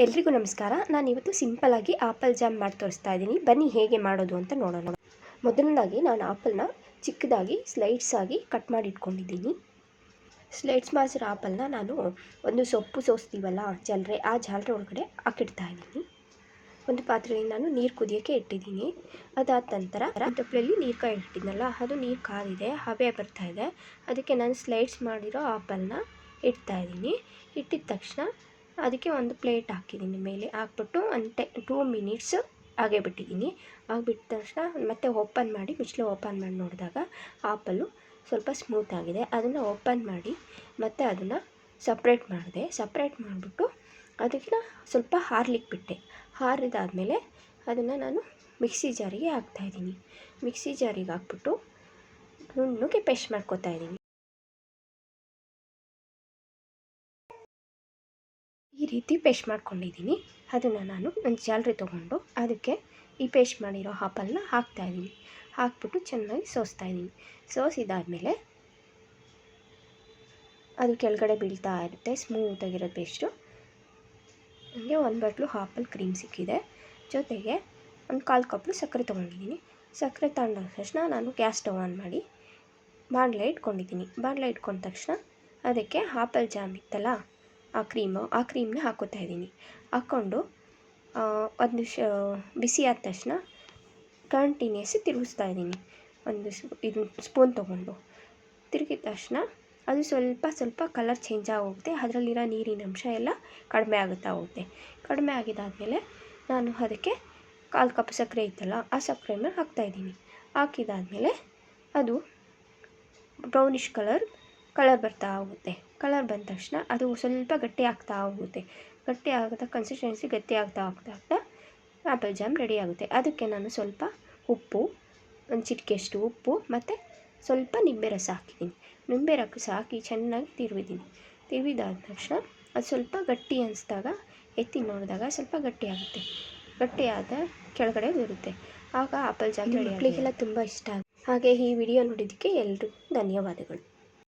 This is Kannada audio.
ಎಲ್ರಿಗೂ ನಮಸ್ಕಾರ. ನಾನಿವತ್ತು ಸಿಂಪಲ್ಲಾಗಿ ಆಪಲ್ ಜಾಮ್ ಮಾಡಿ ತೋರಿಸ್ತಾ ಇದ್ದೀನಿ. ಬನ್ನಿ ಹೇಗೆ ಮಾಡೋದು ಅಂತ ನೋಡೋಣ. ಮೊದಲನೇದಾಗಿ ನಾನು ಆಪಲ್ನ ಚಿಕ್ಕದಾಗಿ ಸ್ಲೈಡ್ಸ್ ಆಗಿ ಕಟ್ ಮಾಡಿ ಇಟ್ಕೊಂಡಿದ್ದೀನಿ. ಸ್ಲೈಡ್ಸ್ ಮಾಡಿಸಿರೋ ಆಪಲ್ನ ನಾನು ಒಂದು ಸೊಪ್ಪು ಸೋಸ್ತೀವಲ್ಲ ಜಾಲರೆ, ಆ ಜಾಲರೆ ಒಳಗಡೆ ಹಾಕಿಡ್ತಾ ಇದ್ದೀನಿ. ಒಂದು ಪಾತ್ರೆಯಲ್ಲಿ ನಾನು ನೀರು ಕುದಿಯೋಕ್ಕೆ ಇಟ್ಟಿದ್ದೀನಿ. ಅದಾದ ನಂತರ ತಪ್ಪಲೆಯಲ್ಲಿ ನೀರು ಕಾಯಿ ಇಟ್ಟಿದ್ನಲ್ಲ, ಅದು ನೀರು ಕಾದಿದೆ, ಹಬೆ ಬರ್ತಾಯಿದೆ. ಅದಕ್ಕೆ ನಾನು ಸ್ಲೈಡ್ಸ್ ಮಾಡಿರೋ ಆಪಲ್ನ ಇಡ್ತಾ ಇದ್ದೀನಿ. ಇಟ್ಟಿದ ತಕ್ಷಣ ಅದಕ್ಕೆ ಒಂದು ಪ್ಲೇಟ್ ಹಾಕಿದ್ದೀನಿ. ಮೇಲೆ ಹಾಕ್ಬಿಟ್ಟು ಒಂದು 2 ಮಿನಿಟ್ಸ್ ಹಾಗೆ ಬಿಟ್ಟಿದ್ದೀನಿ. ಬಿಟ್ಟ ತಕ್ಷಣ ಮತ್ತೆ ಓಪನ್ ಮಾಡಿ ಮುಚ್ಚಳ ಓಪನ್ ಮಾಡಿ ನೋಡಿದಾಗ ಆಪಲ್ಲು ಸ್ವಲ್ಪ ಸ್ಮೂತ್ ಆಗಿದೆ. ಅದನ್ನು ಓಪನ್ ಮಾಡಿ ಮತ್ತೆ ಅದನ್ನು ಸಪ್ರೇಟ್ ಮಾಡಿದೆ. ಸಪ್ರೇಟ್ ಮಾಡಿಬಿಟ್ಟು ಅದಕ್ಕೆ ಸ್ವಲ್ಪ ಹಾರ್ಲಿಕ್ಕೆ ಬಿಟ್ಟೆ. ಹಾರಿದಾದಮೇಲೆ ಅದನ್ನು ನಾನು ಮಿಕ್ಸಿ ಜಾರಿಗೆ ಹಾಕ್ತಾಯಿದ್ದೀನಿ. ಮಿಕ್ಸಿ ಜಾರಿಗೆ ಹಾಕ್ಬಿಟ್ಟು ನುಣ್ಣಗೆ ಪೇಸ್ಟ್ ಮಾಡ್ಕೊತಾ ಇದ್ದೀನಿ. ಈ ರೀತಿ ಪೇಸ್ಟ್ ಮಾಡ್ಕೊಂಡಿದ್ದೀನಿ. ಅದನ್ನು ನಾನು ಒಂದು ಜಾಲರಿ ತೊಗೊಂಡು ಅದಕ್ಕೆ ಈ ಪೇಸ್ಟ್ ಮಾಡಿರೋ ಆಪಲ್ನ ಹಾಕ್ತಾಯಿದ್ದೀನಿ. ಹಾಕ್ಬಿಟ್ಟು ಚೆನ್ನಾಗಿ ಸೋಸ್ತಾ ಇದ್ದೀನಿ. ಸೋಸಿದಾದಮೇಲೆ ಅದು ಕೆಳಗಡೆ ಬೀಳ್ತಾ ಇರುತ್ತೆ, ಸ್ಮೂತಾಗಿರೋ ಪೇಸ್ಟು. ನನಗೆ 1 ಬಟ್ಲು ಆಪಲ್ ಕ್ರೀಮ್ ಸಿಕ್ಕಿದೆ. ಜೊತೆಗೆ ಒಂದು 1/4 ಕಪ್ ಸಕ್ಕರೆ ತೊಗೊಂಡಿದ್ದೀನಿ. ಸಕ್ಕರೆ ತಗೊಂಡ ತಕ್ಷಣ ನಾನು ಗ್ಯಾಸ್ ಸ್ಟವ್ ಆನ್ ಮಾಡಿ ಬಾಣಲೆ ಇಟ್ಕೊಂಡಿದ್ದೀನಿ. ಬಾಣಲೆ ಇಟ್ಕೊಂಡ ತಕ್ಷಣ ಅದಕ್ಕೆ ಆಪಲ್ ಜಾಮ್ ಇತ್ತಲ್ಲ, ಆ ಕ್ರೀಮ್ನ ಹಾಕ್ಕೋತಾ ಇದ್ದೀನಿ. ಹಾಕ್ಕೊಂಡು ಒಂದು ಬಿಸಿ ಆದ ತಕ್ಷಣ ಕಂಟಿನ್ಯೂಸ್ ತಿರುಗಿಸ್ತಾ ಇದ್ದೀನಿ. ಒಂದು ಸ್ಪೂನ್ ತೊಗೊಂಡು ತಿರುಗಿದ ತಕ್ಷಣ ಅದು ಸ್ವಲ್ಪ ಕಲರ್ ಚೇಂಜ್ ಆಗೋಗುತ್ತೆ. ಅದರಲ್ಲಿರೋ ನೀರಿನ ಅಂಶ ಎಲ್ಲ ಕಡಿಮೆ ಆಗುತ್ತಾ ಹೋಗುತ್ತೆ. ಕಡಿಮೆ ಆಗಿದ್ದಾದಮೇಲೆ ನಾನು ಅದಕ್ಕೆ 1/4 ಕಪ್ ಸಕ್ಕರೆ ಇತ್ತಲ್ಲ, ಆ ಸಕ್ಕರೆನ ಹಾಕ್ತಾಯಿದ್ದೀನಿ. ಹಾಕಿದಾದಮೇಲೆ ಅದು ಬ್ರೌನಿಷ್ ಕಲರ್ ಬರ್ತಾ ಹೋಗುತ್ತೆ. ಕಲರ್ ಬಂದ ತಕ್ಷಣ ಅದು ಸ್ವಲ್ಪ ಗಟ್ಟಿ ಆಗ್ತಾ ಹೋಗುತ್ತೆ. ಗಟ್ಟಿ ಆಗುತ್ತಾ ಕನ್ಸಿಸ್ಟೆನ್ಸಿ ಗಟ್ಟಿ ಆಗ್ತಾ ಆಪಲ್ ಜಾಮ್ ರೆಡಿ ಆಗುತ್ತೆ. ಅದಕ್ಕೆ ನಾನು ಸ್ವಲ್ಪ ಉಪ್ಪು, ಒಂದು ಚಿಟಿಕೆಯಷ್ಟು ಉಪ್ಪು ಮತ್ತು ಸ್ವಲ್ಪ ನಿಂಬೆ ರಸ ಹಾಕಿದ್ದೀನಿ. ನಿಂಬೆ ರಸ ಹಾಕಿ ಚೆನ್ನಾಗಿ ತಿರುವಿದಾದ ತಕ್ಷಣ ಅದು ಸ್ವಲ್ಪ ಗಟ್ಟಿ ಅನಿಸಿದಾಗ ಎತ್ತಿ ನೋಡಿದಾಗ ಸ್ವಲ್ಪ ಗಟ್ಟಿ ಆಗುತ್ತೆ. ಗಟ್ಟಿಯಾದ ಕೆಳಗಡೆ ಬರುತ್ತೆ. ಆಗ ಆಪಲ್ ಜಾಮ್ ರೆಡಿ. ಮಕ್ಕಳಿಗೆಲ್ಲ ತುಂಬ ಇಷ್ಟ. ಹಾಗೆ ಈ ವಿಡಿಯೋ ನೋಡಿದ್ದಕ್ಕೆ ಎಲ್ರಿಗೂ ಧನ್ಯವಾದಗಳು.